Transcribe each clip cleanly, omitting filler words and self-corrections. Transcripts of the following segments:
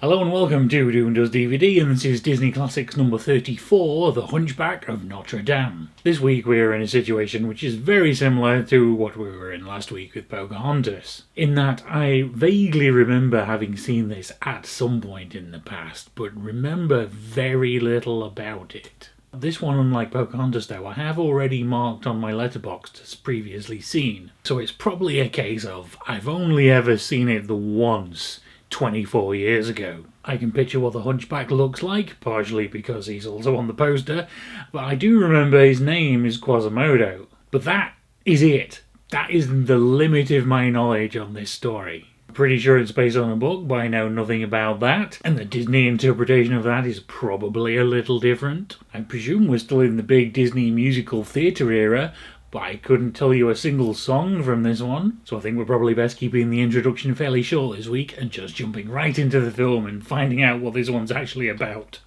Hello and welcome to Doom Does DVD, and this is Disney Classics number 34, The Hunchback of Notre Dame. This week we are in a situation which is very similar to what we were in last week with Pocahontas, in that I vaguely remember having seen this at some point in the past, but remember very little about it. This one, unlike Pocahontas though, I have already marked on my letterboxd as previously seen, so it's probably a case of I've only ever seen it the once 24 years ago. I can picture what the Hunchback looks like, partially because he's also on the poster, but I do remember his name is Quasimodo. But that is it. That is the limit of my knowledge on this story. Pretty sure it's based on a book, but I know nothing about that, and the Disney interpretation of that is probably a little different. I presume we're still in the big Disney musical theatre era, but I couldn't tell you a single song from this one, so I think we're probably best keeping the introduction fairly short this week and just jumping right into the film and finding out what this one's actually about.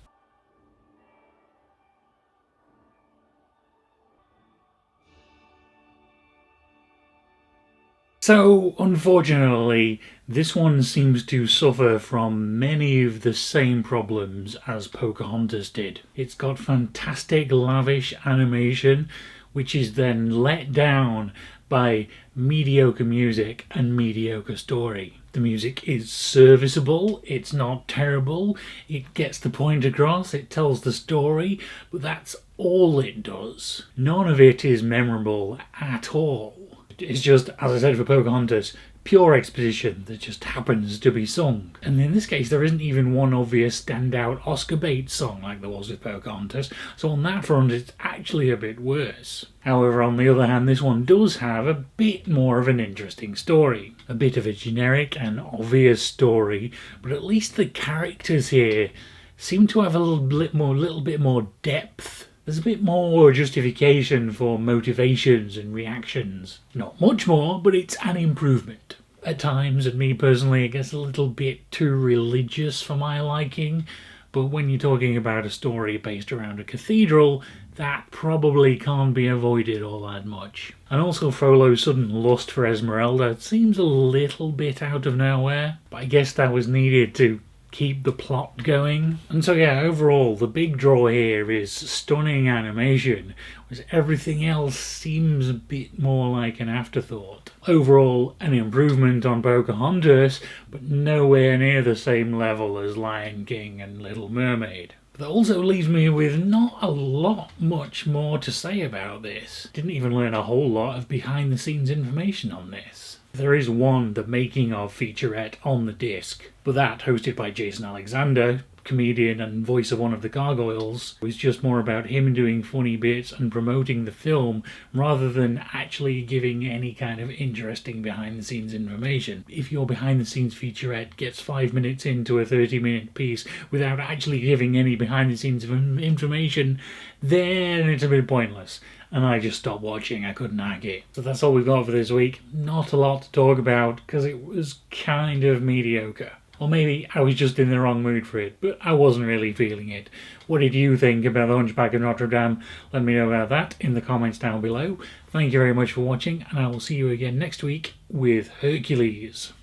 So, unfortunately, this one seems to suffer from many of the same problems as Pocahontas did. It's got fantastic, lavish animation, which is then let down by mediocre music and mediocre story. The music is serviceable, it's not terrible, it gets the point across, it tells the story, but that's all it does. None of it is memorable at all. It's just, as I said for Pocahontas, pure exposition that just happens to be sung. And in this case, there isn't even one obvious standout Oscar bait song like there was with Pocahontas, so on that front it's actually a bit worse. However, on the other hand, this one does have a bit more of an interesting story. A bit of a generic and obvious story, but at least the characters here seem to have a little bit more depth. There's a bit more justification for motivations and reactions. Not much more, but it's an improvement. At times, and me personally, it gets a little bit too religious for my liking, but when you're talking about a story based around a cathedral, that probably can't be avoided all that much. And also Frollo's sudden lust for Esmeralda seems a little bit out of nowhere, but I guess that was needed to keep the plot going. And so yeah, overall the big draw here is stunning animation, whereas everything else seems a bit more like an afterthought. Overall an improvement on Pocahontas, but nowhere near the same level as Lion King and Little Mermaid. That also leaves me with not a lot much more to say about this. Didn't even learn a whole lot of behind the scenes information on this. There is one, the making of featurette on the disc, but that, hosted by Jason Alexander, comedian and voice of one of the gargoyles, was just more about him doing funny bits and promoting the film rather than actually giving any kind of interesting behind the scenes information. If your behind the scenes featurette gets 5 minutes into a 30-minute piece without actually giving any behind the scenes information, then it's a bit pointless. And I just stopped watching, I couldn't hack it. So that's all we've got for this week. Not a lot to talk about, because it was kind of mediocre. Or maybe I was just in the wrong mood for it, but I wasn't really feeling it. What did you think about The Hunchback of Notre Dame? Let me know about that in the comments down below. Thank you very much for watching, and I will see you again next week with Hercules.